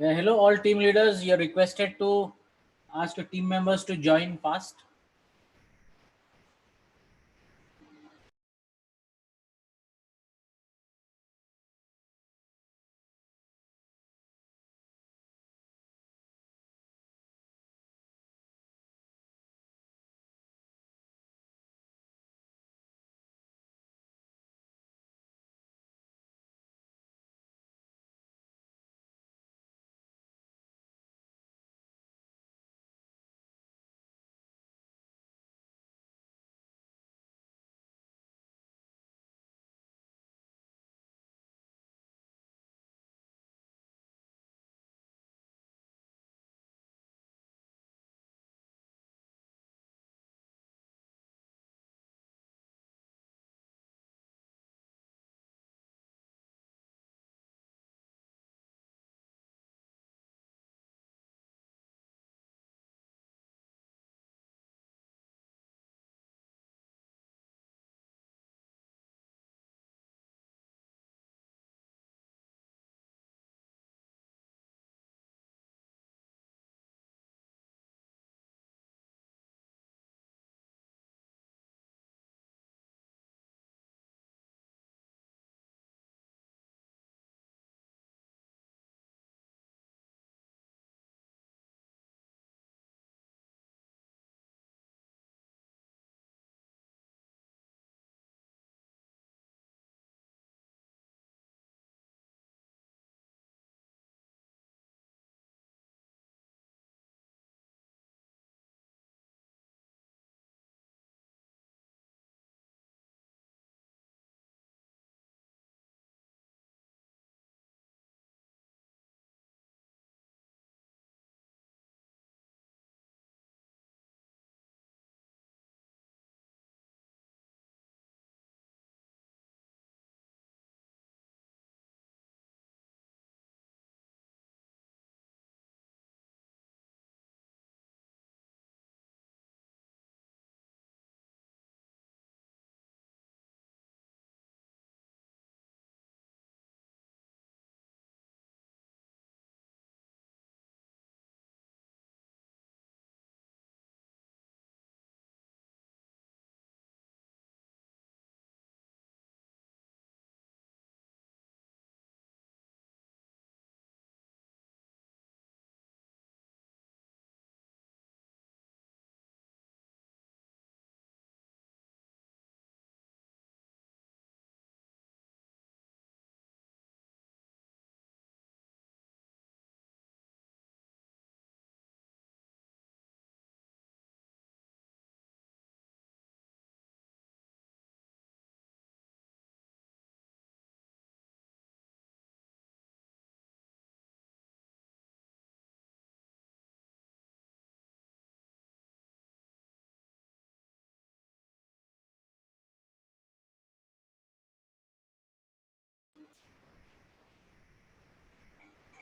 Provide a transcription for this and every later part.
Yeah, hello, all team leaders. You're requested to ask your team members to join fast.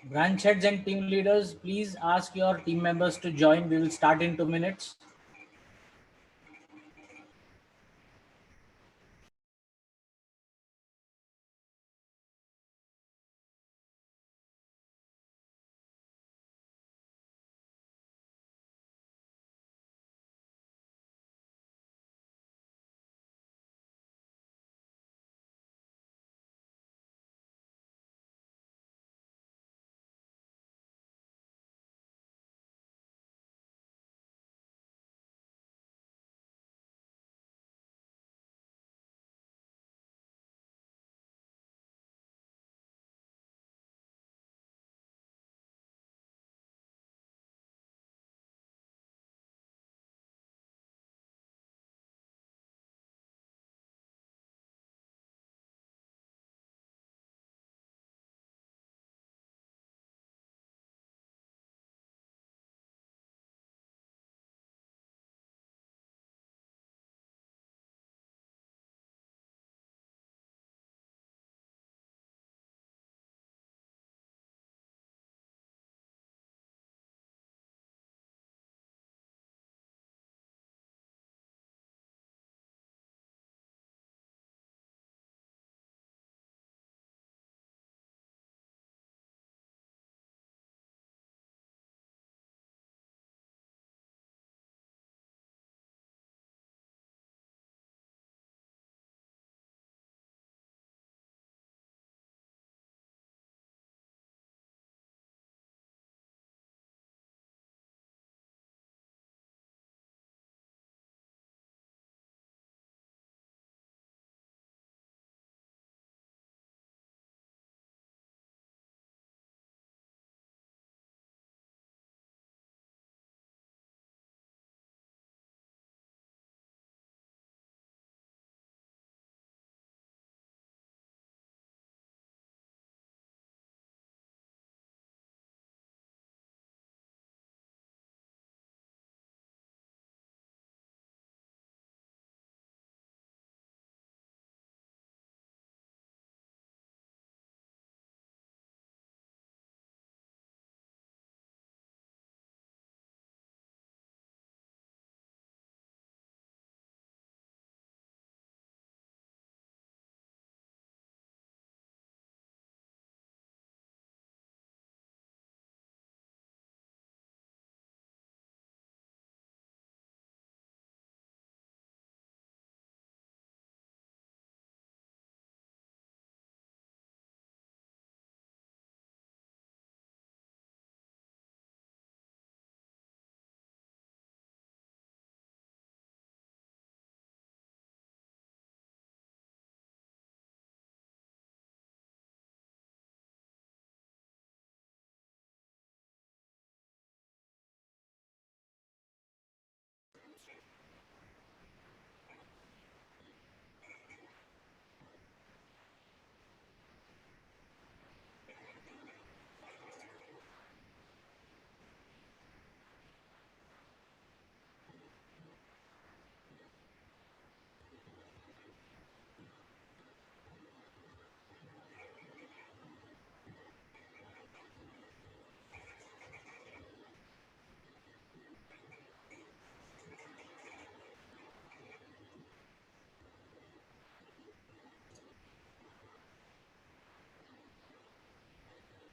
Branch heads and team leaders, please ask your team members to join. We will start in 2 minutes.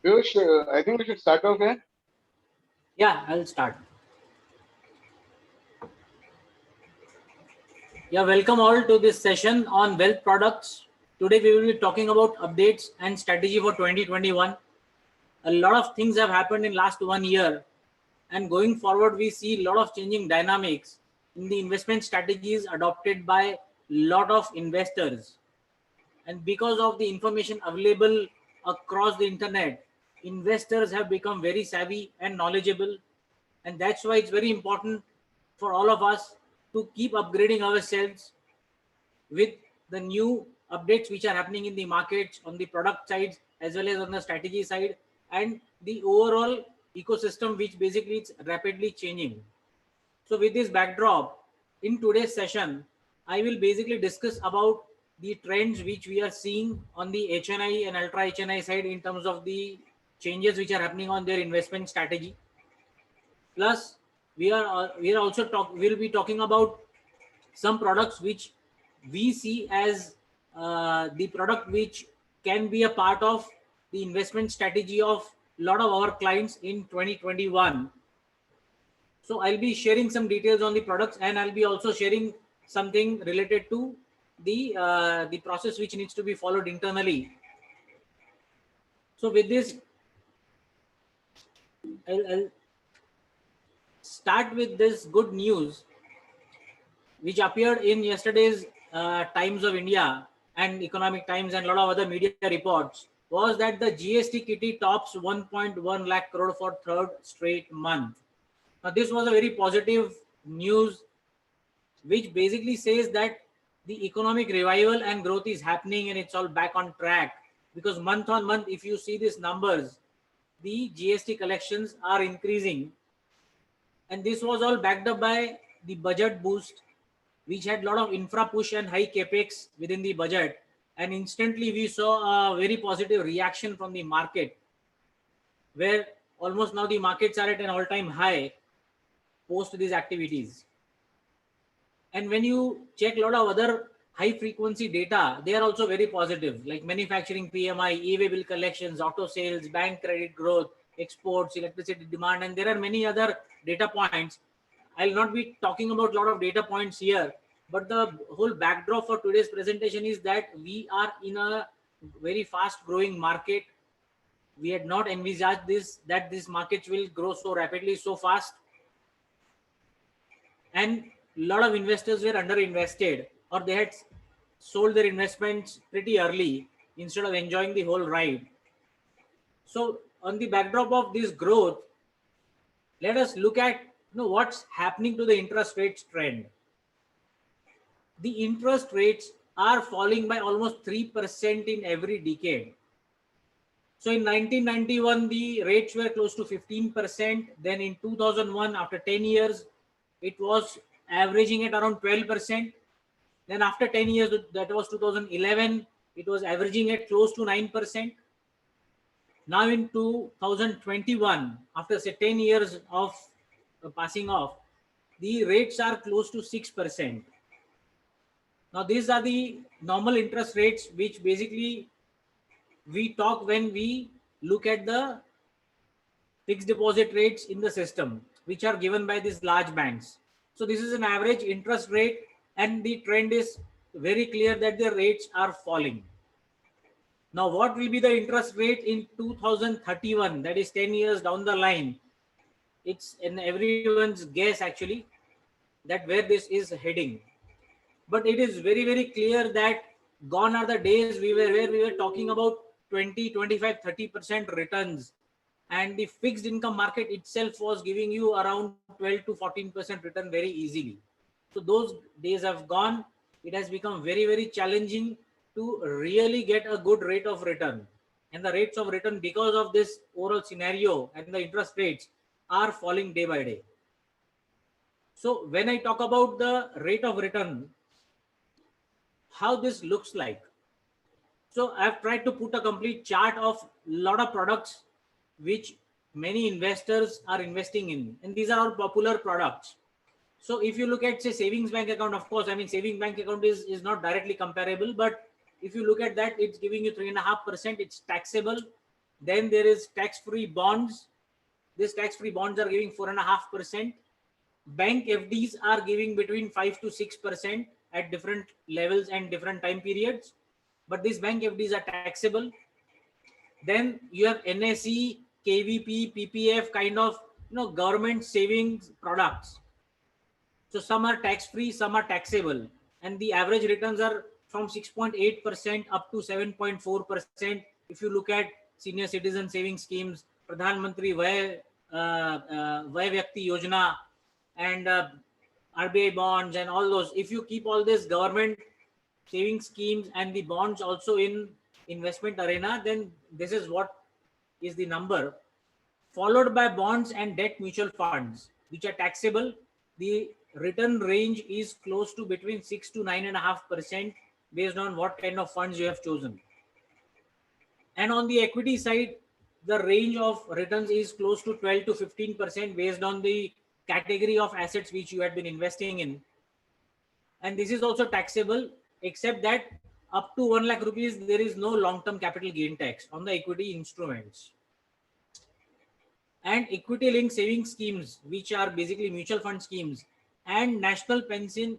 Piyush, I think we should start off here. Yeah, I'll start. Yeah, welcome all to this session on wealth products. Today we will be talking about updates and strategy for 2021. A lot of things have happened in last 1 year, and going forward we see a lot of changing dynamics in the investment strategies adopted by a lot of investors. And because of the information available across the internet, investors have become very savvy and knowledgeable, and that's why it's very important for all of us to keep upgrading ourselves with the new updates which are happening in the markets on the product side as well as on the strategy side, and the overall ecosystem which basically it's rapidly changing. So with this backdrop, in today's session, I will basically discuss about the trends which we are seeing on the HNI and ultra HNI side in terms of the changes which are happening on their investment strategy. Plus, we are also we'll be talking about some products which we see as the product which can be a part of the investment strategy of a lot of our clients in 2021. So I'll be sharing some details on the products, and I'll be also sharing something related to the process which needs to be followed internally. So with this, I'll start with this good news which appeared in yesterday's Times of India and Economic Times and a lot of other media reports, was that the GST kitty tops 1.1 lakh crore for third straight month. Now this was a very positive news which basically says that the economic revival and growth is happening and it's all back on track, because month on month, if you see these numbers, the GST collections are increasing, and this was all backed up by the budget boost which had a lot of infra push and high capex within the budget, and instantly we saw a very positive reaction from the market, where almost now the markets are at an all-time high post these activities. And when you check a lot of other high frequency data, they are also very positive, like manufacturing PMI, e-way bill collections, auto sales, bank credit growth, exports, electricity demand, and there are many other data points. I'll not be talking about a lot of data points here, but the whole backdrop for today's presentation is that we are in a very fast growing market. We had not envisaged this, that this market will grow so rapidly, so fast. And a lot of investors were underinvested, or they had sold their investments pretty early instead of enjoying the whole ride. So on the backdrop of this growth, let us look at what's happening to the interest rates trend. The interest rates are falling by almost 3% in every decade. So in 1991, the rates were close to 15%. Then in 2001, after 10 years, it was averaging at around 12%. Then after 10 years, that was 2011, it was averaging at close to 9%. Now in 2021, after say 10 years of passing off, the rates are close to 6%. Now these are the normal interest rates which basically we talk when we look at the fixed deposit rates in the system, which are given by these large banks. So this is an average interest rate, and the trend is very clear that the rates are falling. Now, what will be the interest rate in 2031? That is 10 years down the line. It's in everyone's guess actually that where this is heading. But it is very, very clear that gone are the days where we were talking about 20, 25, 30% returns, and the fixed income market itself was giving you around 12 to 14% return very easily. So those days have gone. It has become very, very challenging to really get a good rate of return. And the rates of return, because of this overall scenario and the interest rates, are falling day by day. So when I talk about the rate of return, how this looks like. So I've tried to put a complete chart of a lot of products which many investors are investing in, and these are all popular products. So if you look at say savings bank account, of course, I mean saving bank account is not directly comparable, but if you look at that, it's giving you 3.5%. It's taxable. Then there is tax-free bonds. These tax-free bonds are giving 4.5%. Bank FDs are giving between 5 to 6% at different levels and different time periods. But these bank FDs are taxable. Then you have NSE, KVP, PPF kind of government savings products. So some are tax-free, some are taxable, and the average returns are from 6.8% up to 7.4%. If you look at senior citizen saving schemes, Pradhan Mantri Vay Vyakti Yojana, and RBI bonds and all those, if you keep all this government saving schemes and the bonds also in investment arena, then this is what is the number, followed by bonds and debt mutual funds, which are taxable. The return range is close to between 6 to 9.5% based on what kind of funds you have chosen. And on the equity side, the range of returns is close to 12 to 15% based on the category of assets which you had been investing in. And this is also taxable, except that up to 1 lakh rupees, there is no long-term capital gain tax on the equity instruments. And equity linked saving schemes, which are basically mutual fund schemes, and national pension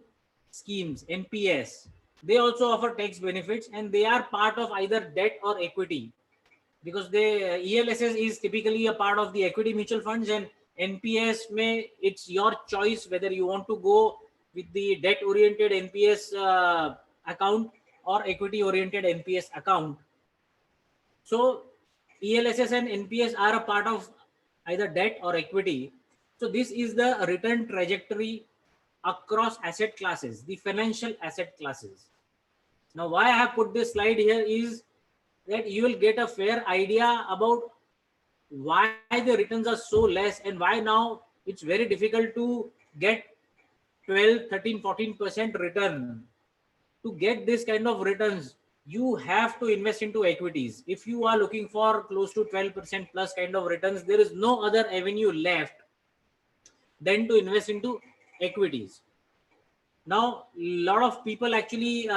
schemes, NPS, they also offer tax benefits, and they are part of either debt or equity, because the ELSS is typically a part of the equity mutual funds, and NPS it's your choice whether you want to go with the debt oriented NPS account or equity oriented NPS account. So ELSS and NPS are a part of either debt or equity. So this is the return trajectory across asset classes, the financial asset classes. Now, why I have put this slide here is that you will get a fair idea about why the returns are so less and why now it's very difficult to get 12, 13, 14% return. To get this kind of returns, you have to invest into equities. If you are looking for close to 12% plus kind of returns, there is no other avenue left than to invest into equities. Now, a lot of people actually,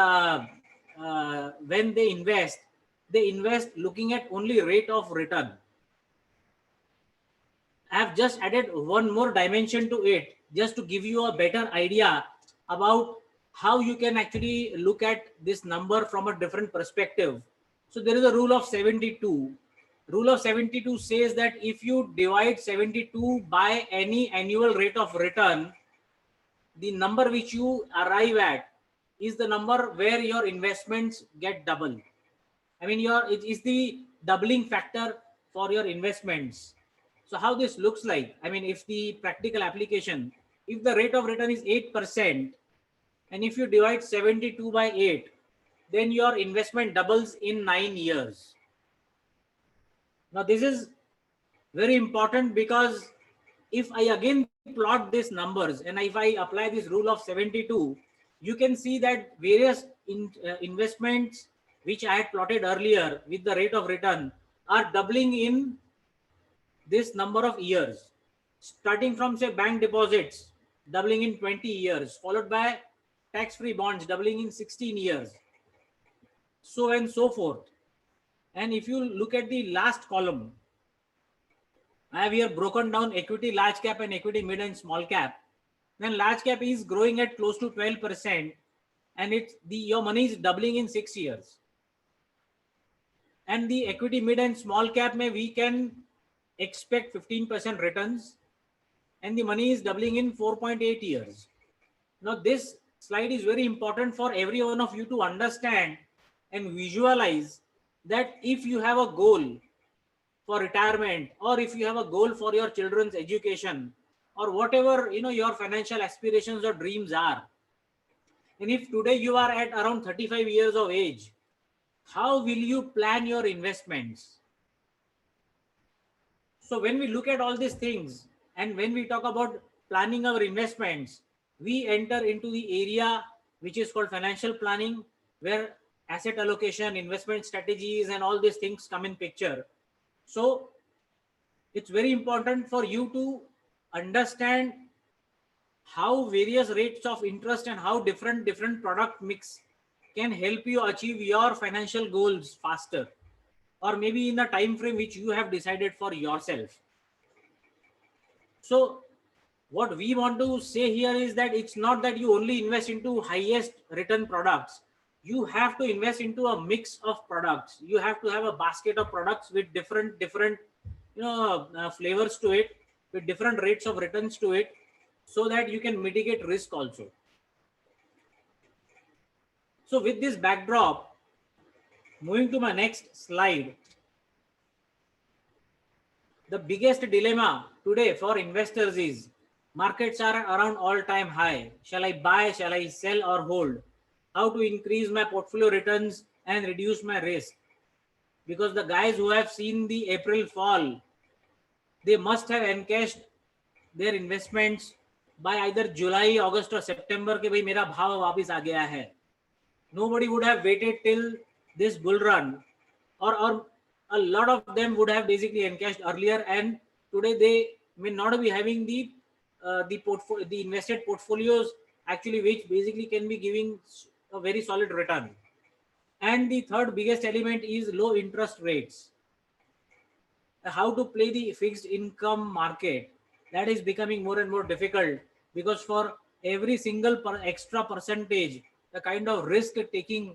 when they invest looking at only rate of return. I have just added one more dimension to it, just to give you a better idea about how you can actually look at this number from a different perspective. So there is a rule of 72. Rule of 72 says that if you divide 72 by any annual rate of return, the number which you arrive at is the number where your investments get double. I mean, it is the doubling factor for your investments. So how this looks like, I mean, if the practical application, if the rate of return is 8%, and if you divide 72 by 8, then your investment doubles in 9 years. Now, this is very important because if I again plot these numbers and if I apply this rule of 72, you can see that various investments which I had plotted earlier with the rate of return are doubling in this number of years, starting from say bank deposits doubling in 20 years, followed by tax-free bonds doubling in 16 years, so and so forth. And if you look at the last column, I have here broken down equity large cap and equity mid and small cap. Then large cap is growing at close to 12%, and your money is doubling in 6 years. And the equity mid and small cap we can expect 15% returns, and the money is doubling in 4.8 years. Now this slide is very important for every one of you to understand and visualize that if you have a goal for retirement, or if you have a goal for your children's education, or whatever your financial aspirations or dreams are, and if today you are at around 35 years of age, how will you plan your investments? So when we look at all these things, and when we talk about planning our investments, we enter into the area which is called financial planning, where asset allocation, investment strategies, and all these things come in picture. So it's very important for you to understand how various rates of interest and how different product mix can help you achieve your financial goals faster. or maybe in the time frame which you have decided for yourself. So what we want to say here is that it's not that you only invest into highest return products. You have to invest into a mix of products. You have to have a basket of products with different flavors to it, with different rates of returns to it, so that you can mitigate risk also. So with this backdrop, moving to my next slide, the biggest dilemma today for investors is markets are around all-time high. Shall I buy, shall I sell or hold? How to increase my portfolio returns and reduce my risk? Because the guys who have seen the April fall, they must have encashed their investments by either July, August or September के भाई मेरा भाव वापस आ गया है. Nobody would have waited till this bull run, or a lot of them would have basically encashed earlier, and today they may not be having the invested portfolios actually, which basically can be giving a very solid return. And the third biggest element is low interest rates. How to play the fixed income market, that is becoming more and more difficult, because for every single extra percentage, the kind of risk taking,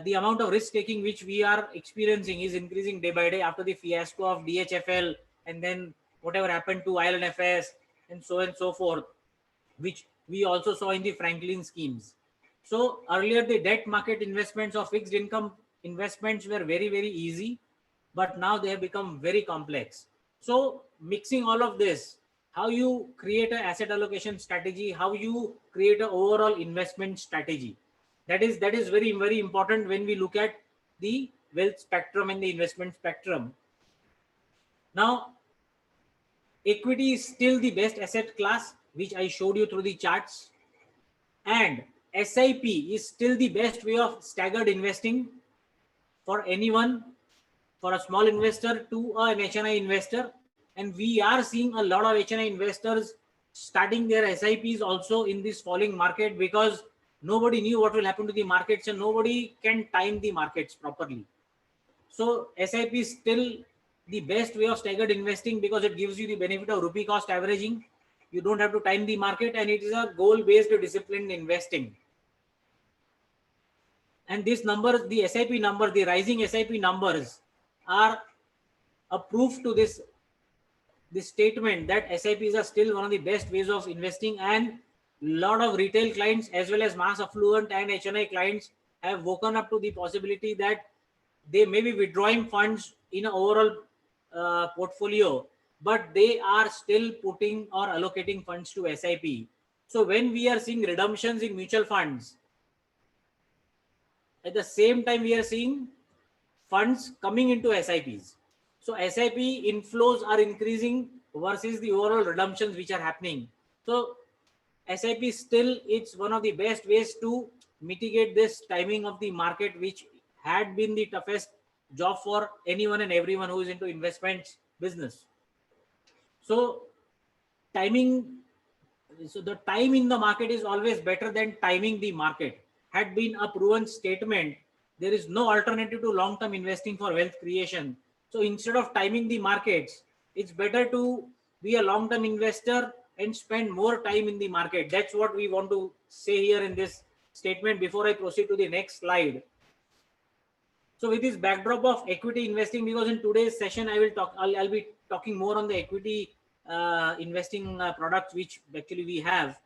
the amount of risk taking which we are experiencing is increasing day by day after the fiasco of DHFL, and then whatever happened to ILNFS and so on and so forth, which we also saw in the Franklin schemes. So earlier the debt market investments or fixed income investments were very easy, but now they have become very complex. So mixing all of this, how you create an asset allocation strategy, how you create an overall investment strategy, that is very important when we look at the wealth spectrum and the investment spectrum. Now, equity is still the best asset class, which I showed you through the charts, and SIP is still the best way of staggered investing for anyone, for a small investor to an HNI investor. And we are seeing a lot of HNI investors starting their SIPs also in this falling market, because nobody knew what will happen to the markets and nobody can time the markets properly. So SIP is still the best way of staggered investing, because it gives you the benefit of rupee cost averaging. You don't have to time the market, and it is a goal-based disciplined investing. And these numbers, the SIP number, the rising SIP numbers are a proof to this statement that SIPs are still one of the best ways of investing, and lot of retail clients as well as mass affluent and HNI clients have woken up to the possibility that they may be withdrawing funds in an overall portfolio, but they are still putting or allocating funds to SIP. So when we are seeing redemptions in mutual funds, at the same time we are seeing funds coming into SIPs. So SIP inflows are increasing versus the overall redemptions which are happening. So SIP still, it's one of the best ways to mitigate this timing of the market, which had been the toughest job for anyone and everyone who is into investments business. So timing, so the time in the market is always better than timing the market, had been a proven statement. There is no alternative to long-term investing for wealth creation. So instead of timing the markets, it's better to be a long-term investor and spend more time in the market. That's what we want to say here in this statement before I proceed to the next slide. So with this backdrop of equity investing, because in today's session I'll be talking more on the equity investing products which actually we have.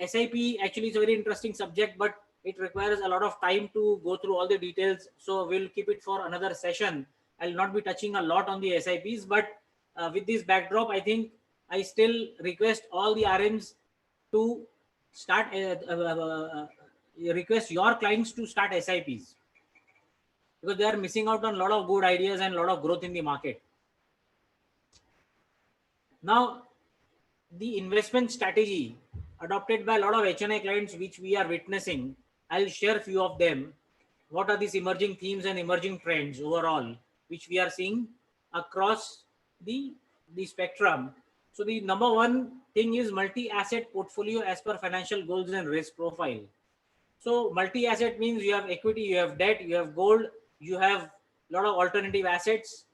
SIP actually is a very interesting subject, but it requires a lot of time to go through all the details. So we'll keep it for another session. I'll not be touching a lot on the SIPs, but with this backdrop, I think I still request all the RMs to start, request your clients to start SIPs, because they are missing out on a lot of good ideas and a lot of growth in the market. Now, the investment strategy adopted by a lot of HNI clients, which we are witnessing, I'll share a few of them. What are these emerging themes and emerging trends overall, which we are seeing across the spectrum? So the number one thing is multi-asset portfolio as per financial goals and risk profile. So multi-asset means you have equity, you have debt, you have gold, you have lot of alternative assets.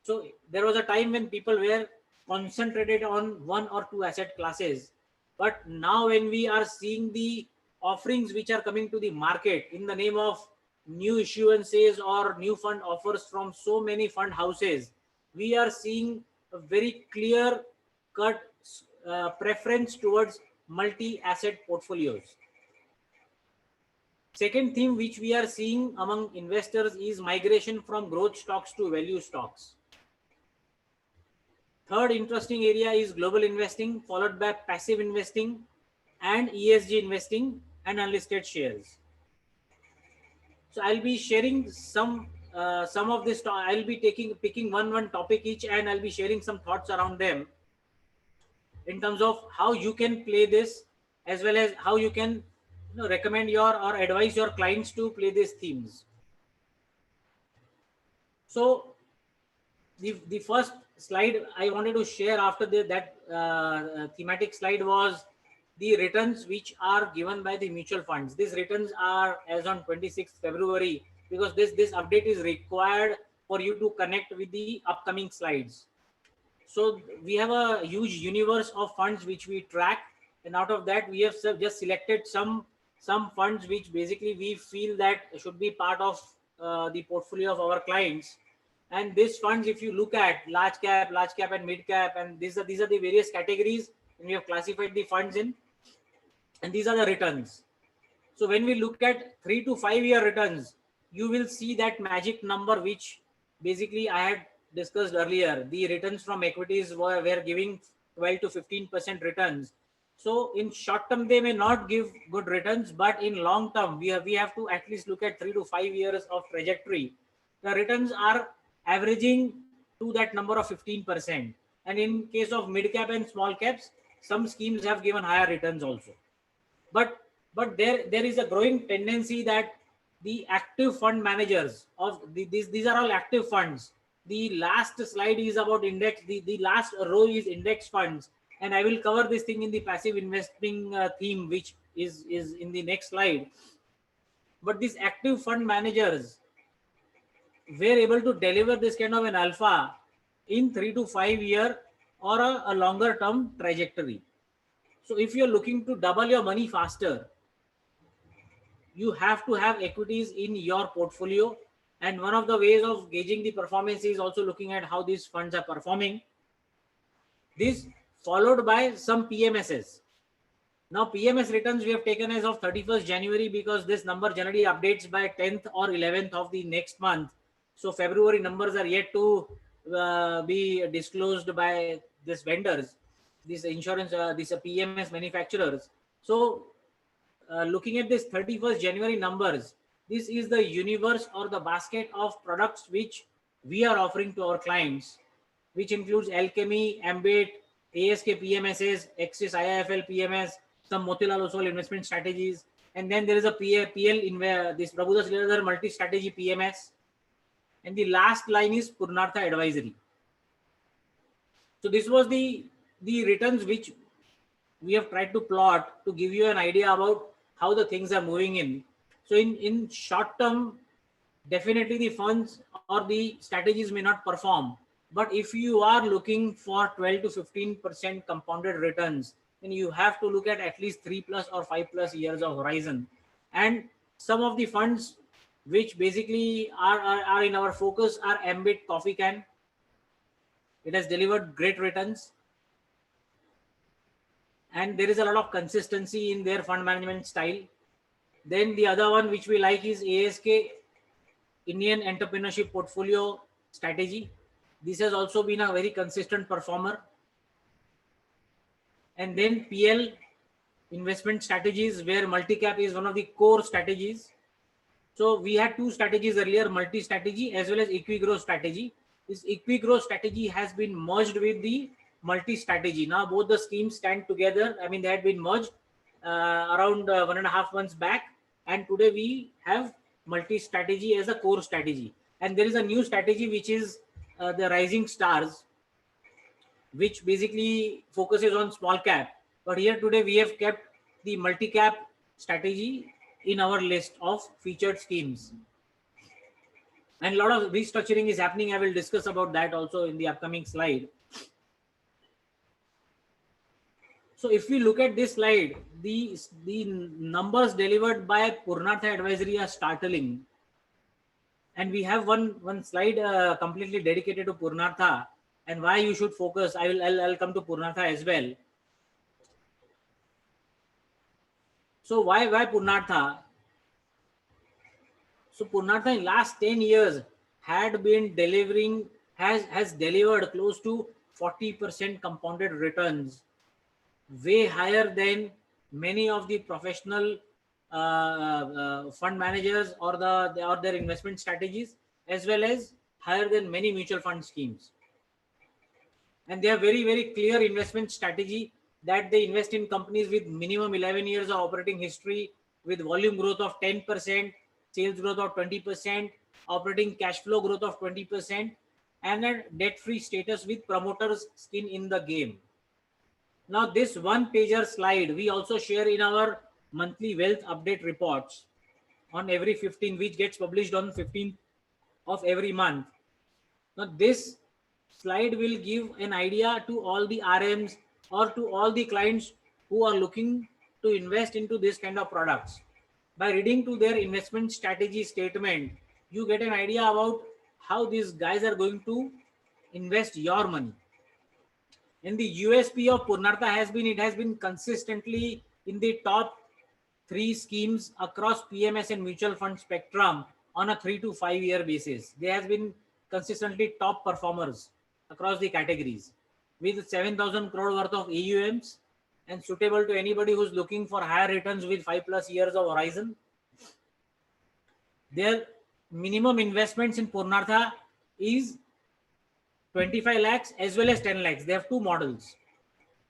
So there was a time when people were concentrated on one or two asset classes. But now when we are seeing the offerings which are coming to the market in the name of new issuances or new fund offers from so many fund houses, we are seeing a very clear cut preference towards multi-asset portfolios. Second theme which we are seeing among investors is migration from growth stocks to value stocks. Third interesting area is global investing, followed by passive investing and ESG investing and unlisted shares. So I'll be sharing some of this. I'll be picking one topic each, and I'll be sharing some thoughts around them in terms of how you can play this, as well as how you can recommend your or advise your clients to play these themes. So the first slide I wanted to share after that thematic slide was the returns which are given by the mutual funds. These returns are as on 26th February, because this update is required for you to connect with the upcoming slides. So we have a huge universe of funds which we track, and out of that we have just selected some funds which basically we feel that should be part of the portfolio of our clients. And these funds, if you look at large cap and mid cap, and these are the various categories, and we have classified the funds in, and these are the returns. So when we look at 3 to 5 year returns, you will see that magic number which basically I had discussed earlier. The returns from equities were giving 12 to 15% returns. So in short term they may not give good returns, but in long term we have to at least look at 3 to 5 years of trajectory. The returns are averaging to that number of 15%. And in case of mid cap and small caps, some schemes have given higher returns also. But there is a growing tendency that the active fund managers of these are all active funds. The last slide is about index. The last row is index funds, and I will cover this thing in the passive investing theme, which is in the next slide. But these active fund managers were able to deliver this kind of an alpha in 3 to 5 year or a longer term trajectory. So if you're looking to double your money faster, you have to have equities in your portfolio. And one of the ways of gauging the performance is also looking at how these funds are performing. This followed by some PMSs. Now PMS returns we have taken as of 31st January because this number generally updates by 10th or 11th of the next month. So February numbers are yet to be disclosed by these vendors, these insurance, these PMS manufacturers. So looking at this 31st January numbers, this is the universe or the basket of products which we are offering to our clients, which includes Alchemy, Ambit, ASK PMSs, Axis IIFL PMS, some Motilal Oswal investment strategies, and then there is a PL in where this Prabhudas Lilladher multi-strategy PMS, and the last line is Purnartha Advisory. So this was the returns which we have tried to plot to give you an idea about how the things are moving in. So in short term, definitely the funds or the strategies may not perform. But if you are looking for 12 to 15% compounded returns, then you have to look at least 3+ or 5+ years of horizon. And some of the funds which basically are in our focus are Ambit Coffee Can. It has delivered great returns, and there is a lot of consistency in their fund management style. Then the other one which we like is ASK, Indian Entrepreneurship Portfolio Strategy. This has also been a very consistent performer. And then PL investment strategies, where multi-cap is one of the core strategies. So we had two strategies earlier, multi-strategy as well as equi-growth strategy. This equi-growth strategy has been merged with the multi-strategy. Now both the schemes stand together. I mean, they had been merged around 1.5 months back, and today we have multi-strategy as a core strategy. And there is a new strategy which is the Rising Stars, which basically focuses on small cap. But here today we have kept the multi-cap strategy in our list of featured schemes. And a lot of restructuring is happening. I will discuss about that also in the upcoming slide. So if we look at this slide, the numbers delivered by Purnartha Advisory are startling. And we have one slide completely dedicated to Purnartha and why you should focus. I'll come to Purnartha as well. So why Purnartha? So Purnartha in last 10 years had been has delivered close to 40% compounded returns, way higher than many of the professional fund managers or their investment strategies, as well as higher than many mutual fund schemes. And they have very clear investment strategy that they invest in companies with minimum 11 years of operating history, with volume growth of 10%, sales growth of 20%, operating cash flow growth of 20%, and a debt-free status with promoters' skin in the game. Now, this one-pager slide we also share in our monthly wealth update reports on every 15, which gets published on 15th of every month. Now, this slide will give an idea to all the RMs or to all the clients who are looking to invest into this kind of products. By reading to their investment strategy statement, you get an idea about how these guys are going to invest your money. And the USP of Purnartha has been consistently in the top 3 schemes across PMS and mutual fund spectrum on a 3 to 5 year basis. They have been consistently top performers across the categories with 7,000 crore worth of AUMs and suitable to anybody who's looking for higher returns with 5+ years of horizon. Their minimum investments in Purnartha is 25 lakhs as well as 10 lakhs. They have two models.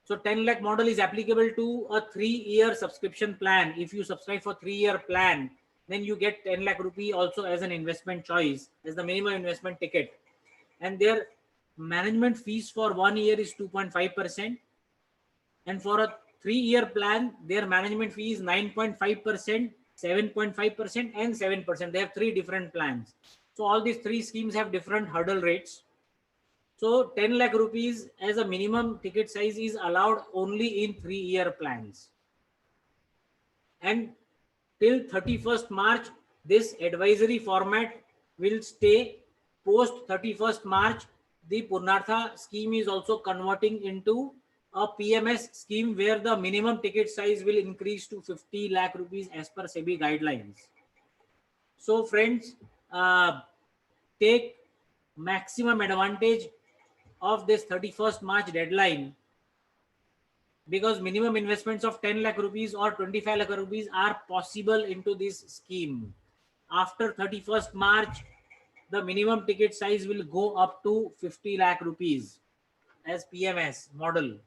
So 10 lakh model is applicable to a 3-year subscription plan. If you subscribe for 3-year plan, then you get 10 lakh rupee also as an investment choice, as the minimum investment ticket. And their management fees for 1 year is 2.5%. And for a 3-year plan, their management fee is 9.5%, 7.5%, and 7%. They have 3 different plans. So all these 3 schemes have different hurdle rates. So 10 lakh rupees as a minimum ticket size is allowed only in 3-year plans. And till 31st March, this advisory format will stay. Post 31st March, the Purnartha scheme is also converting into a PMS scheme where the minimum ticket size will increase to 50 lakh rupees as per SEBI guidelines. So friends, take maximum advantage of this 31st March deadline, because minimum investments of 10 lakh rupees or 25 lakh rupees are possible into this scheme. After 31st March, the minimum ticket size will go up to 50 lakh rupees as PMS model.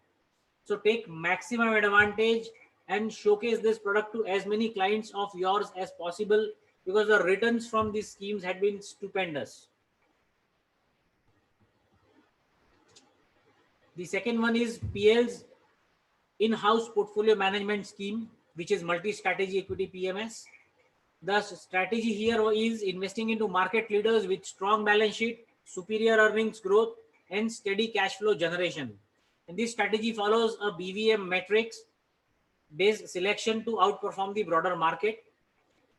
So take maximum advantage and showcase this product to as many clients of yours as possible, because the returns from these schemes had been stupendous. The second one is PL's in-house portfolio management scheme, which is multi-strategy equity PMS. The strategy here is investing into market leaders with strong balance sheet, superior earnings growth, and steady cash flow generation. And this strategy follows a BVM metrics based selection to outperform the broader market.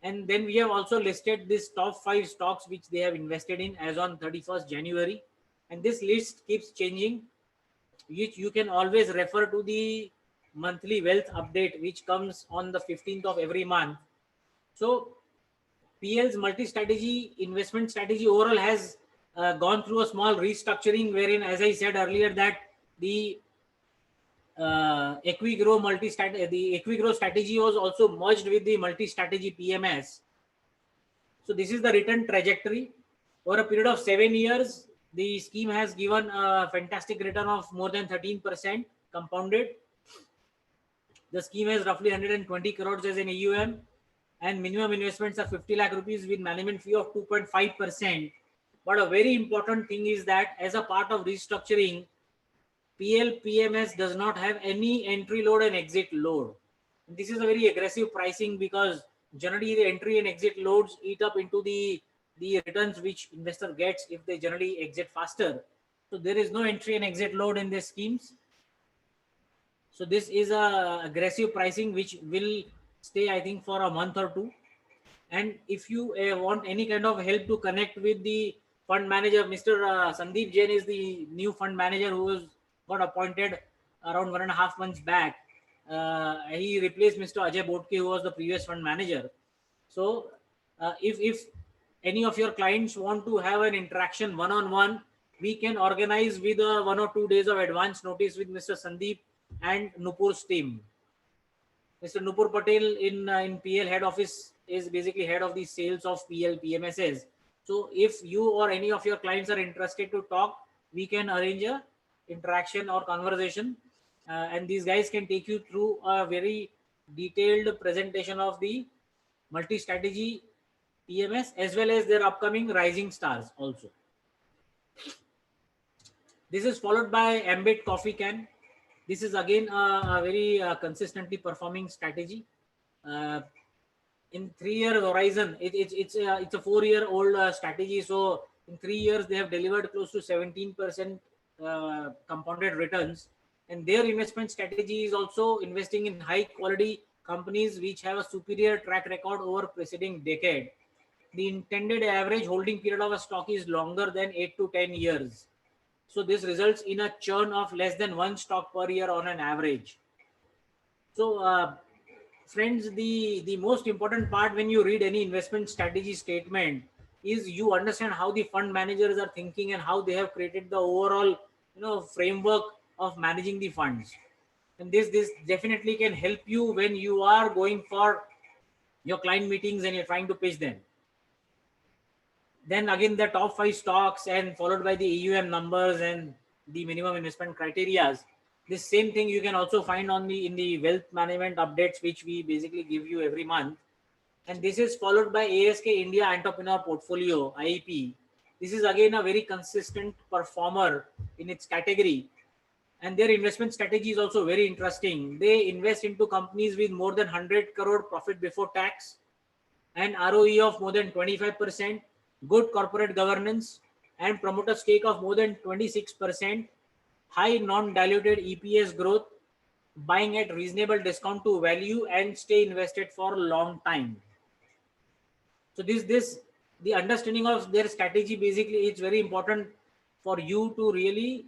And then we have also listed this top 5 stocks which they have invested in as on 31st January. And this list keeps changing, which you can always refer to the monthly wealth update, which comes on the 15th of every month. So PL's multi-strategy investment strategy overall has gone through a small restructuring, wherein, as I said earlier, that the Equigrow strategy was also merged with the multi-strategy PMS. So this is the return trajectory. Over a period of 7 years, the scheme has given a fantastic return of more than 13% compounded. The scheme has roughly 120 crores as an AUM, and minimum investments are 50 lakh rupees with management fee of 2.5%. But a very important thing is that as a part of restructuring, PL PMS does not have any entry load and exit load. This is a very aggressive pricing, because generally the entry and exit loads eat up into the the returns which investor gets if they generally exit faster. So there is no entry and exit load in these schemes. So this is a aggressive pricing which will stay, I think, for a month or two. And if you want any kind of help to connect with the fund manager, Mr. Sandeep Jain is the new fund manager who was got appointed around 1.5 months back. He replaced Mr. Ajay Botke, who was the previous fund manager. So if any of your clients want to have an interaction one-on-one, we can organize with 1 or 2 days of advance notice with Mr. Sandeep and Nupur's team. Mr. Nupur Patel in PL head office is basically head of the sales of PL PMSs. So if you or any of your clients are interested to talk, we can arrange a interaction or conversation, and these guys can take you through a very detailed presentation of the multi-strategy PMS as well as their upcoming rising stars also. This is followed by Ambit Coffee Can. This is again a very consistently performing strategy. In 3-year horizon, it's a 4-year-old strategy. So in 3 years, they have delivered close to 17% compounded returns. And their investment strategy is also investing in high quality companies which have a superior track record over preceding decade. The intended average holding period of a stock is longer than 8 to 10 years. So this results in a churn of less than one stock per year on an average. So friends, the most important part when you read any investment strategy statement is you understand how the fund managers are thinking and how they have created the overall framework of managing the funds. And this definitely can help you when you are going for your client meetings and you're trying to pitch them. Then again, the top 5 stocks and followed by the AUM numbers and the minimum investment criteria. This same thing you can also find on in the wealth management updates, which we basically give you every month. And this is followed by ASK India Entrepreneur Portfolio, IEP. This is again a very consistent performer in its category. And their investment strategy is also very interesting. They invest into companies with more than 100 crore profit before tax, and ROE of more than 25%, good corporate governance, and promoter stake of more than 26%, high non-diluted EPS growth, buying at reasonable discount to value, and stay invested for a long time. So the understanding of their strategy basically is very important for you to really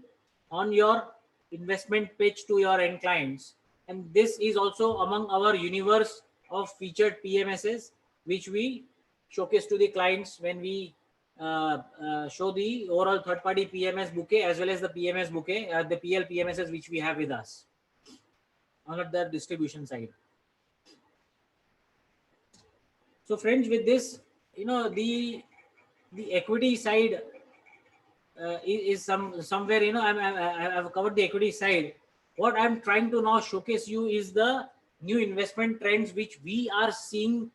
on your investment pitch to your end clients. And this is also among our universe of featured PMSs, which we showcase to the clients when we show the overall third-party PMS bouquet as well as the PMS bouquet, the PL PMSs which we have with us on the distribution side. So friends, with this, the equity side is somewhere, I've covered the equity side. What I'm trying to now showcase you is the new investment trends which we are seeing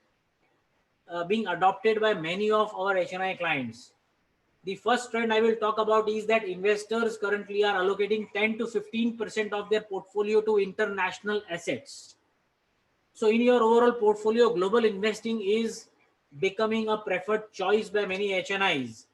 being adopted by many of our HNI clients. The first trend I will talk about is that investors currently are allocating 10 to 15% of their portfolio to international assets. So in your overall portfolio, global investing is becoming a preferred choice by many HNIs.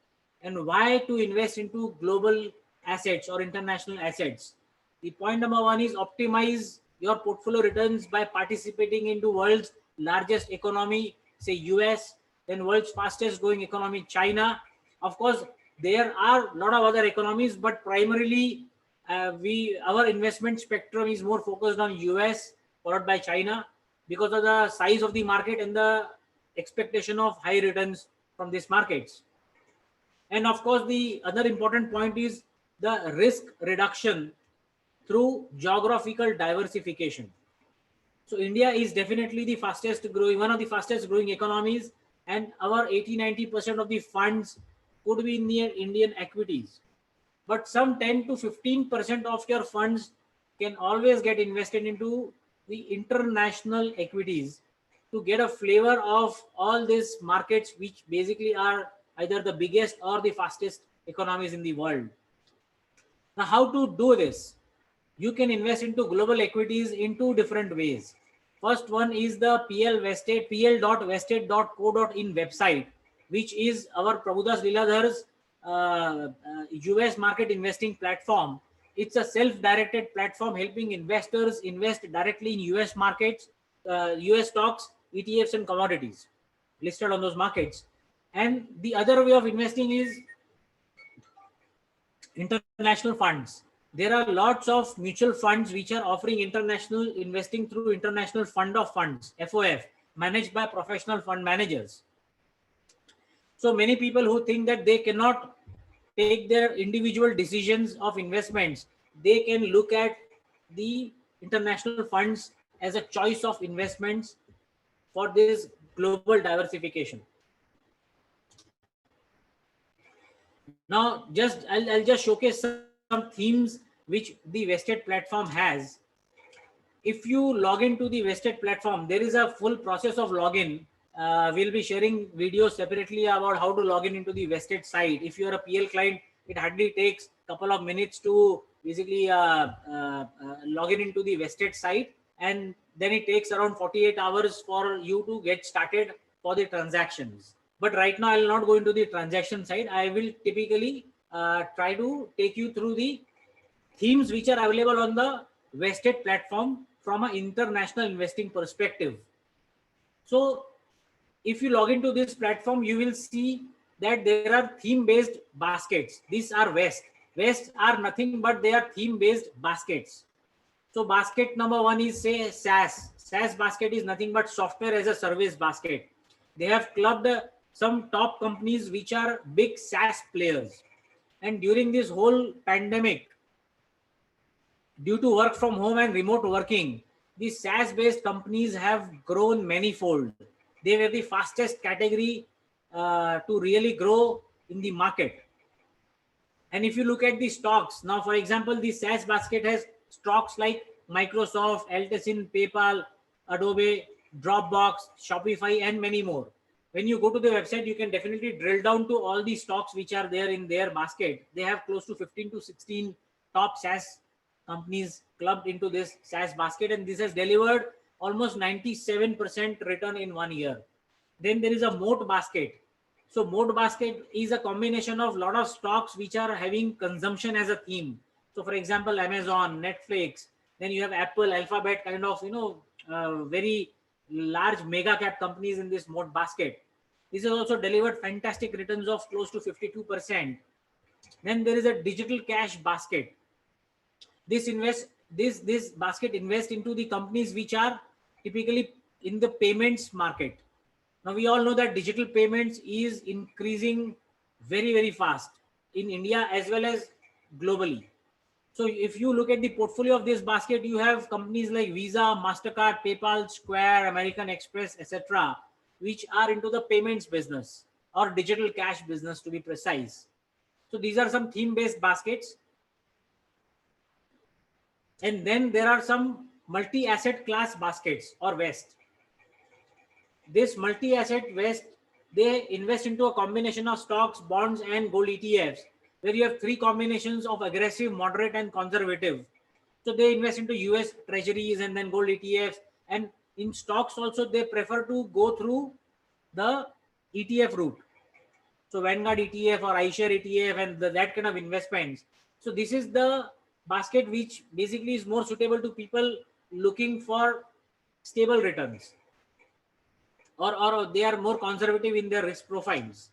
And why to invest into global assets or international assets? The point number one is optimize your portfolio returns by participating into world's largest economy, say US, then world's fastest growing economy, China. Of course, there are a lot of other economies, but primarily our investment spectrum is more focused on US followed by China because of the size of the market and the expectation of high returns from these markets. And of course, the other important point is the risk reduction through geographical diversification. So India is definitely the fastest growing, one of the fastest growing economies, and our 80-90% of the funds could be in the Indian equities. But some 10 to 15% of your funds can always get invested into the international equities to get a flavor of all these markets, which basically are either the biggest or the fastest economies in the world. Now, how to do this? You can invest into global equities in 2 different ways. First one is the pl.vested.co.in website. which is our Prabhudas Liladhar's US market investing platform. It's a self-directed platform helping investors invest directly in US markets, US stocks, ETFs, and commodities listed on those markets. And the other way of investing is international funds. There are lots of mutual funds which are offering international investing through International Fund of Funds, FOF, managed by professional fund managers. So many people who think that they cannot take their individual decisions of investments, they can look at the international funds as a choice of investments for this global diversification. Now, I'll just showcase some themes which the Vested platform has. If you log into the Vested platform, there is a full process of login. We'll be sharing videos separately about how to log in into the Vested site. If you're a PL client, it hardly takes a couple of minutes to basically log in into the Vested site, and then it takes around 48 hours for you to get started for the transactions. But right now, I'll not go into the transaction side. I will typically try to take you through the themes which are available on the Vested platform from an international investing perspective. So if you log into this platform, you will see that there are theme-based baskets. These are Vest. Vest are nothing but they are theme-based baskets. So basket number one is, say, SaaS. SaaS basket is nothing but software as a service basket. They have clubbed some top companies which are big SaaS players. And during this whole pandemic, due to work from home and remote working, these SaaS-based companies have grown manifold. They were the fastest category to really grow in the market. And if you look at the stocks, now, for example, the SaaS basket has stocks like Microsoft, Altice, PayPal, Adobe, Dropbox, Shopify, and many more. When you go to the website, you can definitely drill down to all the stocks which are there in their basket. They have close to 15 to 16 top SaaS companies clubbed into this SaaS basket, and this has delivered almost 97% return in 1 year. Then there is a moat basket. So moat basket is a combination of a lot of stocks which are having consumption as a theme. So for example, Amazon, Netflix, then you have Apple, Alphabet, kind of, very large mega cap companies in this moat basket. This has also delivered fantastic returns of close to 52%. Then there is a digital cash basket. This basket invests into the companies which are typically in the payments market. Now we all know that digital payments is increasing very, very fast in India as well as globally. So if you look at the portfolio of this basket, you have companies like Visa, MasterCard, PayPal, Square, American Express, etc., which are into the payments business or digital cash business, to be precise. So these are some theme-based baskets. And then there are some multi-asset class baskets or Vest. This multi-asset Vest, they invest into a combination of stocks, bonds, and gold ETFs, where you have three combinations of aggressive, moderate, and conservative. So they invest into US treasuries and then gold ETFs. And in stocks also, they prefer to go through the ETF route. So Vanguard ETF or iShare ETF and that kind of investments. So this is the basket which basically is more suitable to people looking for stable returns, or they are more conservative in their risk profiles.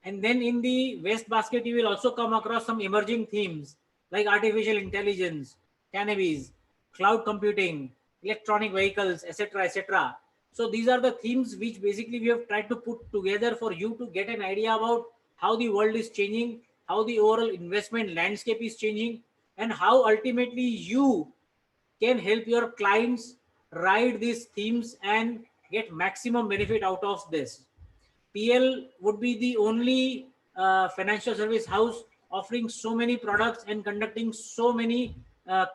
And then in the Vest basket, you will also come across some emerging themes like artificial intelligence, cannabis, cloud computing, electronic vehicles, etc., etc. So these are the themes which basically we have tried to put together for you to get an idea about how the world is changing, how the overall investment landscape is changing, and how ultimately you can help your clients ride these themes and get maximum benefit out of this. PL would be the only financial service house offering so many products and conducting so many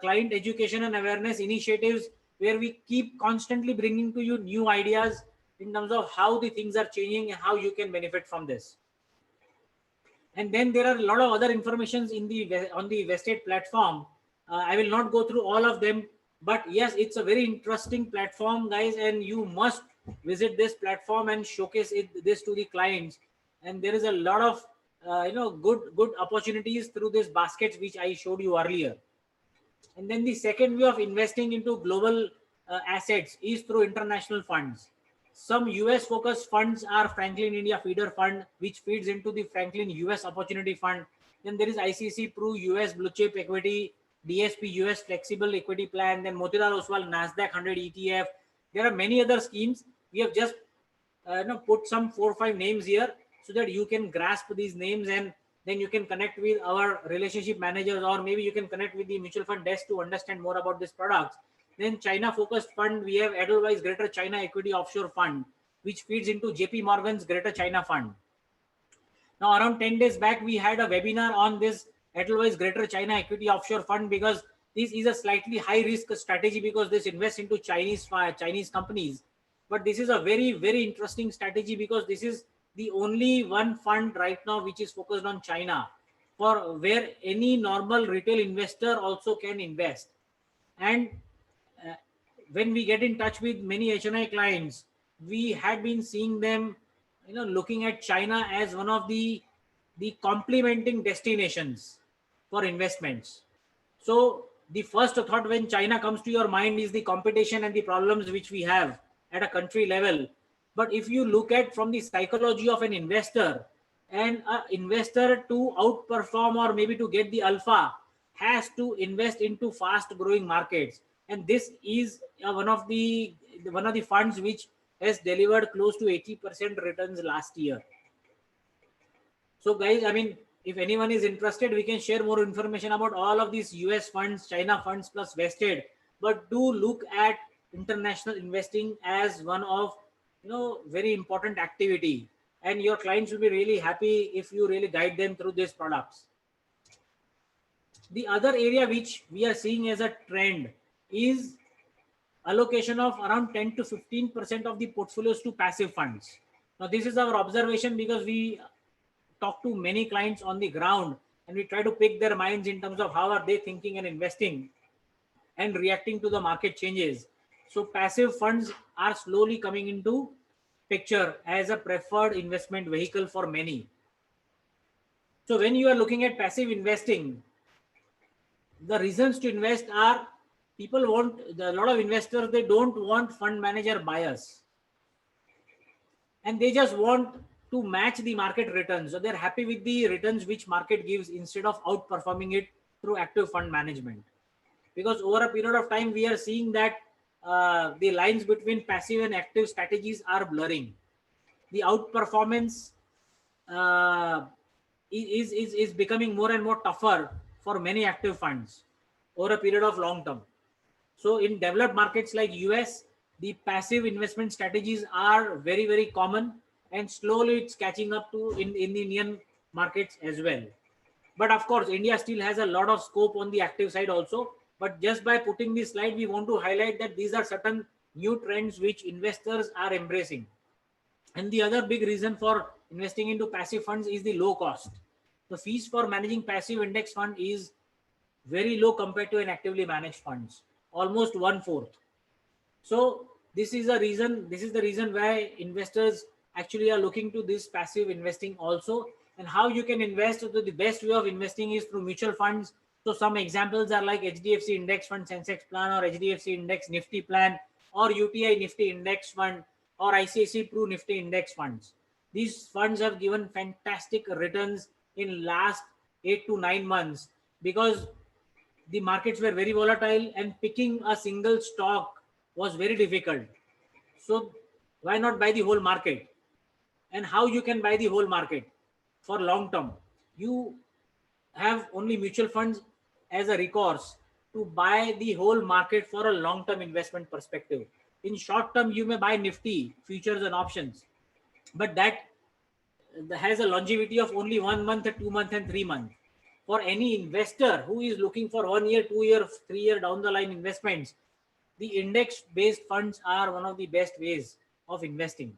client education and awareness initiatives, where we keep constantly bringing to you new ideas in terms of how the things are changing and how you can benefit from this. And then there are a lot of other informations on the Vested platform. I will not go through all of them, but yes, it's a very interesting platform, guys, and you must visit this platform and showcase this to the clients, and there is a lot of good opportunities through these baskets which I showed you earlier. And then the second way of investing into global assets is through international funds. Some US focused funds are Franklin India Feeder Fund, which feeds into the Franklin US Opportunity Fund. Then there is ICC Pru US Blue Chip Equity, DSP US Flexible Equity Plan, then Motilal Oswal Nasdaq 100 ETF. There are many other schemes. We have just put some 4 or 5 names here so that you can grasp these names, and then you can connect with our relationship managers, or maybe you can connect with the mutual fund desk to understand more about these products. Then China focused fund, we have Edelweiss Greater China Equity Offshore Fund, which feeds into JP Morgan's Greater China Fund. Now, around 10 days back, we had a webinar on this Edelweiss Greater China Equity Offshore Fund, because this is a slightly high risk strategy because this invests into Chinese companies. But this is a very, very interesting strategy because this is the only one fund right now which is focused on China, for where any normal retail investor also can invest. And uh, when we get in touch with many HNI clients, we had been seeing them, looking at China as one of the complementing destinations for investments. So the first thought when China comes to your mind is the competition and the problems which we have at a country level. But if you look at from the psychology of an investor, and an investor to outperform or maybe to get the alpha has to invest into fast growing markets. And this is one of the funds which has delivered close to 80% returns last year. So guys, I mean, if anyone is interested, we can share more information about all of these US funds, China funds plus vested. But do look at international investing as one of very important activity, and your clients will be really happy if you really guide them through these products. The other area which we are seeing as a trend is allocation of around 10 to 15% of the portfolios to passive funds. Now, this is our observation because we talk to many clients on the ground and we try to pick their minds in terms of how are they thinking and investing and reacting to the market changes. So passive funds are slowly coming into picture as a preferred investment vehicle for many. So when you are looking at passive investing, the reasons to invest are, people want, a lot of investors, they don't want fund manager bias, and they just want to match the market returns. So they're happy with the returns which market gives instead of outperforming it through active fund management. Because over a period of time, we are seeing that the lines between passive and active strategies are blurring. The outperformance is becoming more and more tougher for many active funds over a period of long term. So in developed markets like US, the passive investment strategies are very, very common, and slowly it's catching up to in the Indian markets as well. But of course, India still has a lot of scope on the active side also. But just by putting this slide, we want to highlight that these are certain new trends which investors are embracing. And the other big reason for investing into passive funds is the low cost. The fees for managing passive index fund is very low compared to an actively managed funds, almost 1/4. So this is the reason why investors actually are looking to this passive investing also. And how you can invest, the best way of investing is through mutual funds. So some examples are like HDFC Index Fund Sensex Plan, or HDFC Index Nifty Plan, or UTI Nifty Index Fund, or ICICI Pru Nifty Index Funds. These funds have given fantastic returns in last 8 to 9 months because the markets were very volatile and picking a single stock was very difficult. So why not buy the whole market? And how you can buy the whole market for long term? You have only mutual funds as a recourse to buy the whole market for a long term investment perspective. In short term, you may buy Nifty futures and options, but that has a longevity of only 1 month, 2 months, and 3 months. For any investor who is looking for 1 year, 2 year, 3 year down the line investments, the index based funds are one of the best ways of investing.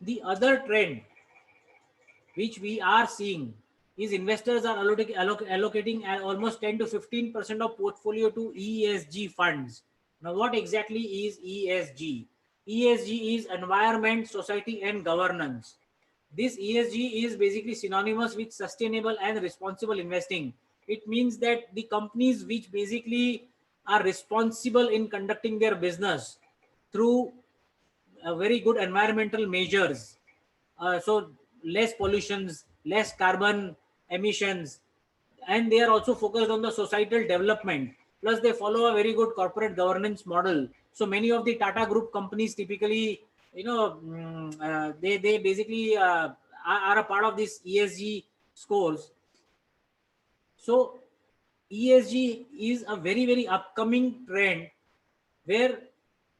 The other trend which we are seeing is investors are allocating almost 10 to 15% of portfolio to ESG funds. Now, what exactly is ESG? ESG is environment, society, and governance. This ESG is basically synonymous with sustainable and responsible investing. It means that the companies which basically are responsible in conducting their business through very good environmental measures. So less pollutions, less carbon emissions, and they are also focused on the societal development. Plus, they follow a very good corporate governance model. So many of the Tata Group companies typically, they basically are a part of this ESG scores. So ESG is a very upcoming trend where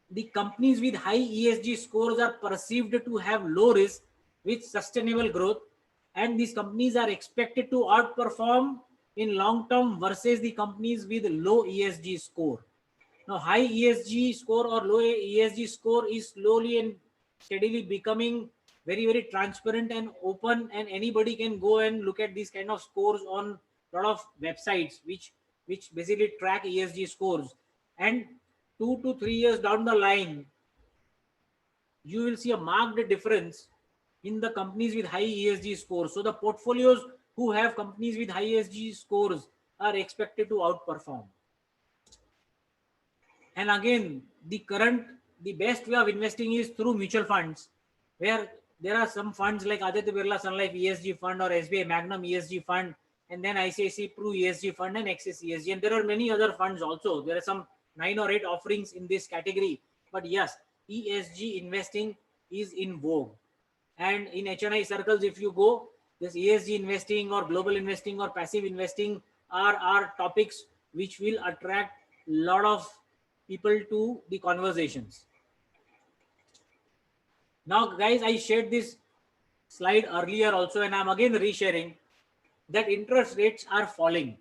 the companies with high ESG scores are perceived to have low risk with sustainable growth, and these companies are expected to outperform in long term versus the companies with low ESG score. Now, high ESG score or low ESG score is slowly and steadily becoming very transparent and open, and anybody can go and look at these kind of scores on a lot of websites which basically track ESG scores. And 2 to 3 years down the line, you will see a marked difference in the companies with high ESG scores. So the portfolios who have companies with high ESG scores are expected to outperform. And again, the best way of investing is through mutual funds, where there are some funds like Aditya Birla Sun Life ESG fund or SBI Magnum ESG fund, and then ICICI Pru ESG fund and Axis ESG. And there are many other funds also. There are some 9 or 8 offerings in this category. But yes, ESG investing is in vogue. And in HNI circles, if you go, this ESG investing or global investing or passive investing are topics which will attract a lot of people to the conversations. Now, guys, I shared this slide earlier also, and I'm again resharing that interest rates are falling.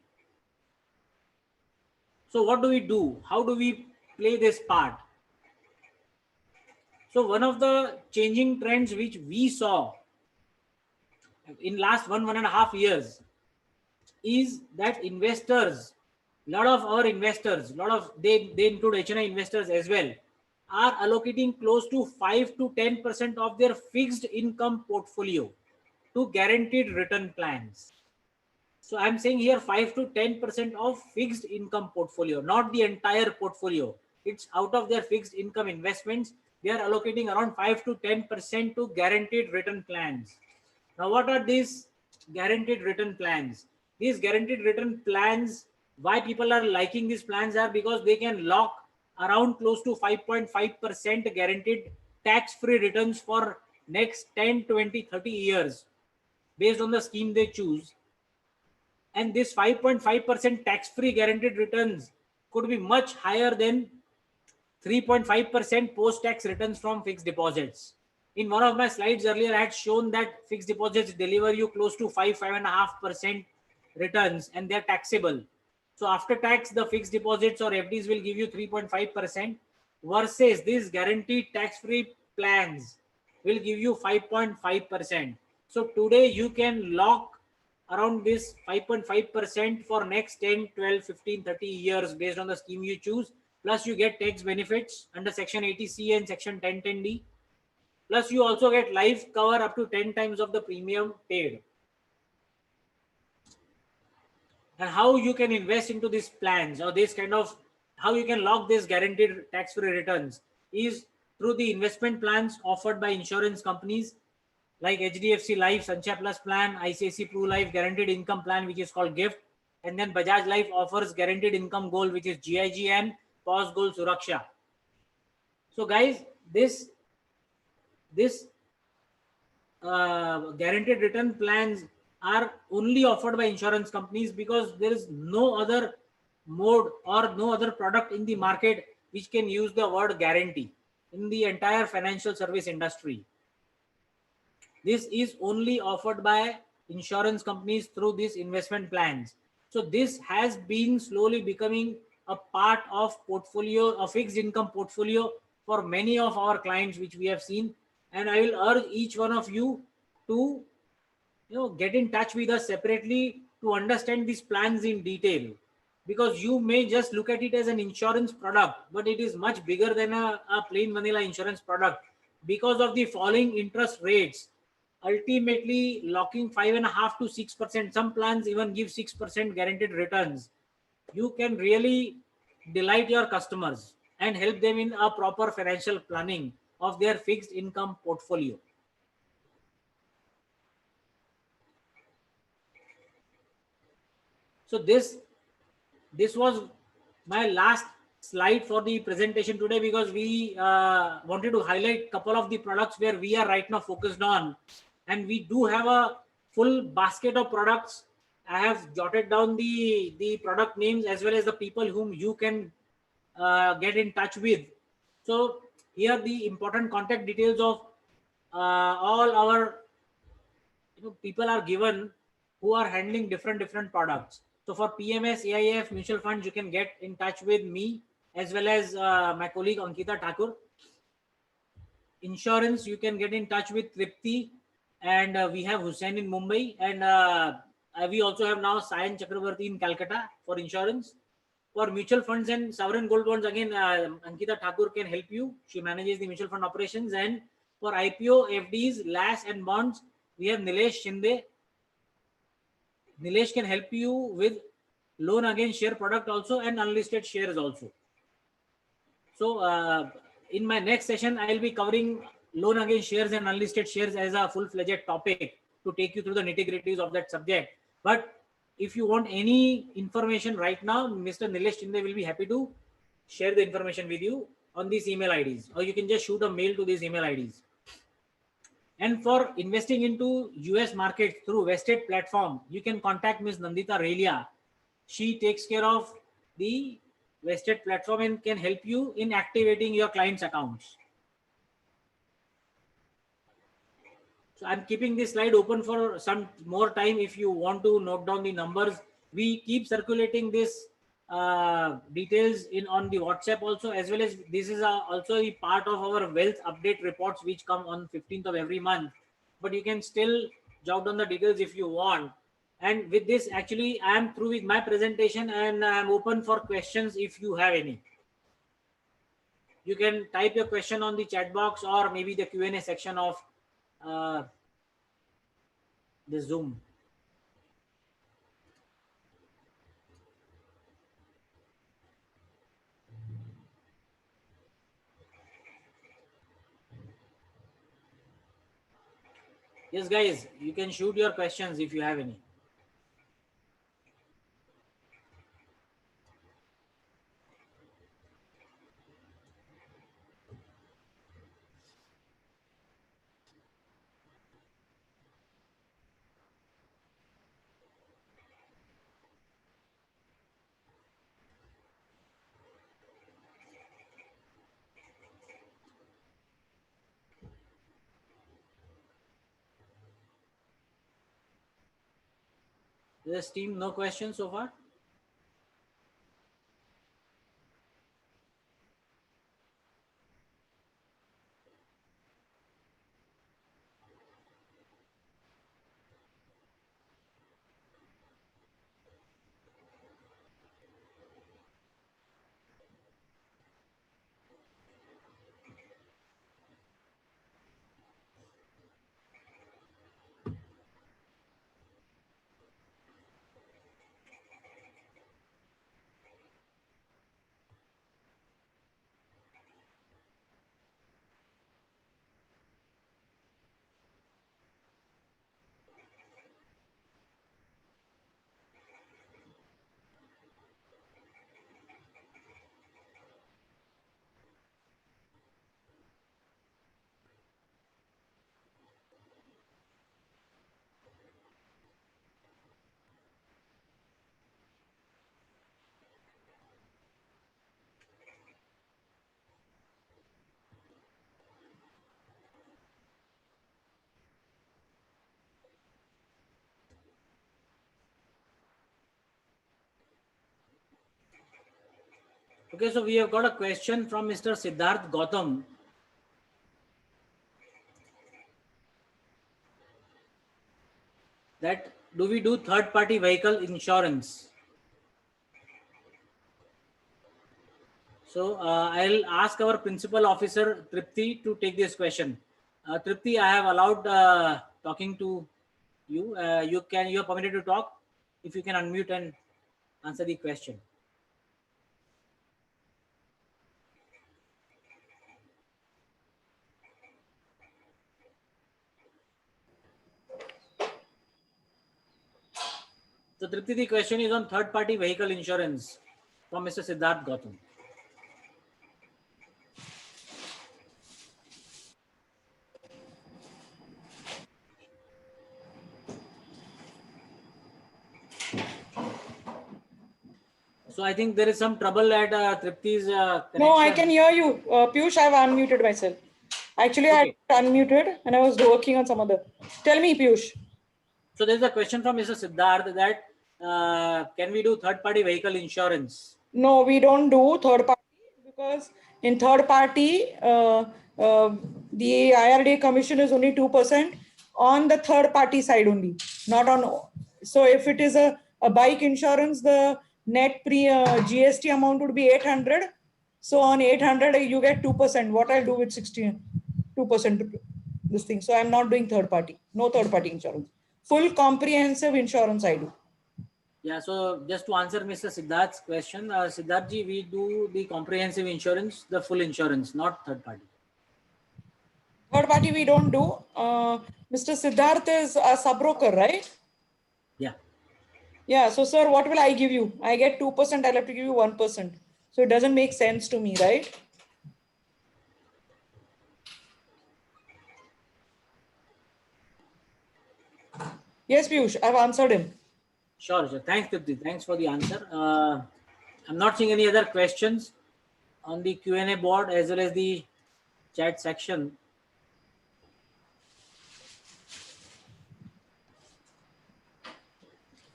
So what do we do? How do we play this part? So one of the changing trends which we saw in last 1.5 years is that investors, a lot of our investors, they include HNI investors as well, are allocating close to 5 to 10% of their fixed income portfolio to guaranteed return plans. So I'm saying here 5 to 10% of fixed income portfolio, not the entire portfolio. It's out of their fixed income investments. They are allocating around 5 to 10% to guaranteed return plans. Now, what are these guaranteed return plans? These guaranteed return plans, why people are liking these plans are because they can lock around close to 5.5% guaranteed tax-free returns for next 10, 20, 30 years based on the scheme they choose. And this 5.5% tax-free guaranteed returns could be much higher than 3.5% post-tax returns from fixed deposits. In one of my slides earlier, I had shown that fixed deposits deliver you close to 5.5% returns, and they're taxable. So after tax, the fixed deposits or FDs will give you 3.5% versus these guaranteed tax-free plans will give you 5.5%. So today you can lock around this 5.5% for next 10, 12, 15, 30 years based on the scheme you choose. Plus you get tax benefits under Section 80C and Section 1010D. Plus you also get life cover up to 10 times of the premium paid. And how you can invest into these plans or this kind of, how you can lock these guaranteed tax-free returns is through the investment plans offered by insurance companies like HDFC Life, Sanchay Plus plan, ICICI Pru Life Guaranteed Income Plan, which is called GIFT. And then Bajaj Life offers Guaranteed Income Goal, which is GIG, and POS Goal Suraksha. So guys, this guaranteed return plans are only offered by insurance companies because there is no other mode or no other product in the market which can use the word guarantee in the entire financial service industry. This is only offered by insurance companies through these investment plans. So this has been slowly becoming a part of portfolio, a fixed income portfolio for many of our clients, which we have seen. And I will urge each one of you to get in touch with us separately to understand these plans in detail. because you may just look at it as an insurance product, but it is much bigger than a plain vanilla insurance product. Because of the falling interest rates, ultimately locking 5.5 to 6%, some plans even give 6% guaranteed returns. You can really delight your customers and help them in a proper financial planning of their fixed income portfolio. So this was my last slide for the presentation today, because we wanted to highlight a couple of the products where we are right now focused on, and we do have a full basket of products. I have jotted down the product names as well as the people whom you can get in touch with. So here the important contact details of all our people are given who are handling different products. So for PMS, AIF, mutual funds, you can get in touch with me as well as my colleague Ankita Thakur. Insurance, you can get in touch with Tripti, and we have Hussain in Mumbai, and we also have now Sayan Chakrabarti in Calcutta for insurance. For mutual funds and sovereign gold bonds, again, Ankita Thakur can help you. She manages the mutual fund operations. And for IPO, FDs, LAS, and bonds, we have Nilesh Shinde. Nilesh can help you with loan against share product also and unlisted shares also. So in my next session, I'll be covering loan against shares and unlisted shares as a full-fledged topic to take you through the nitty-gritties of that subject. But if you want any information right now, Mr. Nilesh Shinde will be happy to share the information with you on these email IDs, or you can just shoot a mail to these email IDs. And for investing into US market through Vested platform, you can contact Ms. Nandita Relia. She takes care of the Vested platform and can help you in activating your clients' accounts. So I'm keeping this slide open for some more time if you want to note down the numbers. We keep circulating this details in on the WhatsApp also, as well as this is also a part of our wealth update reports which come on 15th of every month. But you can still jot down the details if you want. And with this, actually, I am through with my presentation, and I am open for questions if you have any. You can type your question on the chat box or maybe the Q&A section of the Zoom. Yes, guys, you can shoot your questions if you have any. Yes, team, no questions so far? Okay, so we have got a question from Mr. Siddharth Gautam. That do we do third-party vehicle insurance? So I'll ask our principal officer Tripti to take this question. Tripti, I have allowed talking to you. You are permitted to talk. If you can unmute and answer the question. So Tripti, the question is on third-party vehicle insurance from Mr. Siddharth Gautam. So I think there is some trouble at Tripti's connection. No, I can hear you. Piyush, I've unmuted myself. Actually, Okay. I unmuted and I was working on some other. Tell me, Piyush. So there's a question from Mr. Siddharth that can we do third-party vehicle insurance? No, we don't do third party because in third party, the IRDA commission is only 2% on the third party side only, not on. So if it is a bike insurance, the net GST amount would be 800. So on 800, you get 2%. What I'll do with 2% this thing. So I'm not doing third party, no third party insurance. Full comprehensive insurance I do. Yeah, so just to answer Mr. Siddharth's question, Siddharthji, we do the comprehensive insurance, the full insurance, not third party. Third party we don't do. Mr. Siddharth is a sub-broker, right? Yeah. Yeah, so sir, what will I give you? I get 2%, I'll have to give you 1%. So it doesn't make sense to me, right? Yes, Piyush, I've answered him. Sure, sure. Thanks, Tripti. Thanks for the answer. I'm not seeing any other questions on the Q&A board as well as the chat section.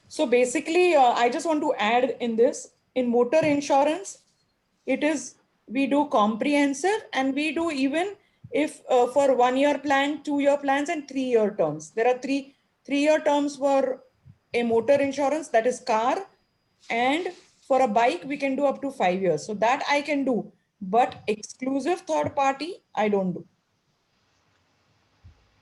So basically, I just want to add in this, in motor insurance, it is, we do comprehensive and we do even if for 1 year plan, 2 year plans and 3 year terms. There are three year terms for a motor insurance, that is car, and for a bike, we can do up to 5 years. So that I can do, but exclusive third party, I don't do.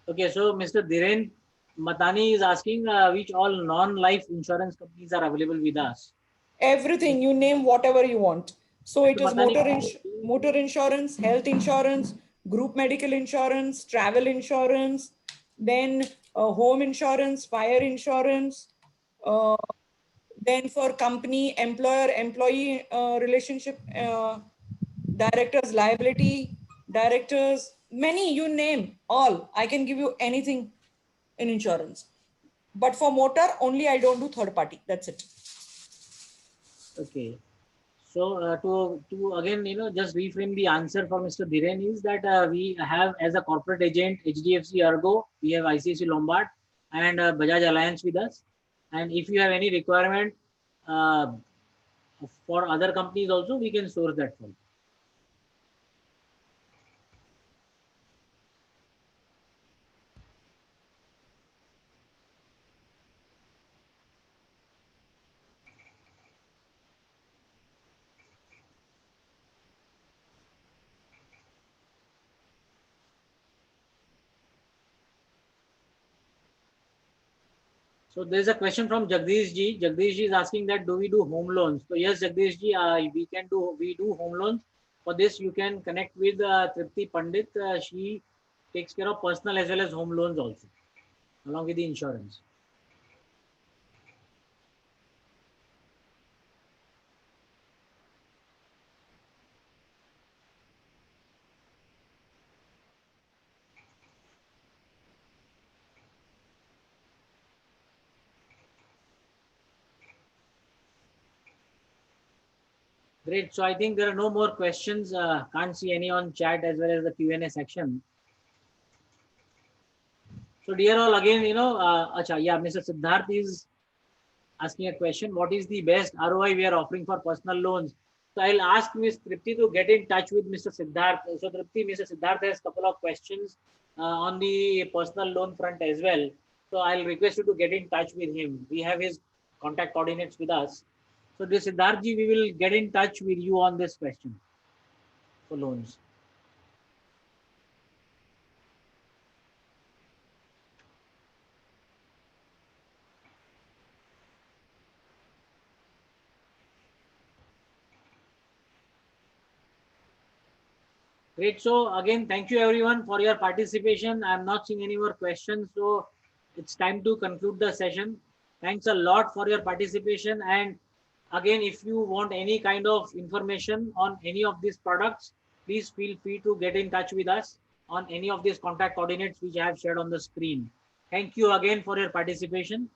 Okay, so Mr. Dhiren Matani is asking which all non-life insurance companies are available with us. Everything, you name whatever you want. So it is Matani, motor insurance, health insurance, group medical insurance, travel insurance, then home insurance, fire insurance, then for company, employer, employee relationship, directors, liability, directors, many, you name all. I can give you anything in insurance. But for motor, only I don't do third party. That's it. Okay. So to again, just reframe the answer for Mr. Dhiren is that we have as a corporate agent HDFC Ergo, we have ICICI Lombard and Bajaj Alliance with us. And if you have any requirement for other companies also, we can source that from. So there's a question from Jagdish ji. Jagdish ji is asking that do we do home loans? So yes, Jagdish ji, we do home loans. For this, you can connect with Tripti Pandit. She takes care of personal as well as home loans also, along with the insurance. Great. So I think there are no more questions. Can't see any on chat as well as the Q&A section. So dear all, again, Mr. Siddharth is asking a question. What is the best ROI we are offering for personal loans? So I'll ask Ms. Tripti to get in touch with Mr. Siddharth. So Tripti, Mr. Siddharth has a couple of questions on the personal loan front as well. So I'll request you to get in touch with him. We have his contact coordinates with us. So this Siddharth ji, we will get in touch with you on this question. for loans. Great. So again, thank you everyone for your participation. I'm not seeing any more questions, so it's time to conclude the session. Thanks a lot for your participation. And again, if you want any kind of information on any of these products, please feel free to get in touch with us on any of these contact coordinates which I have shared on the screen. Thank you again for your participation.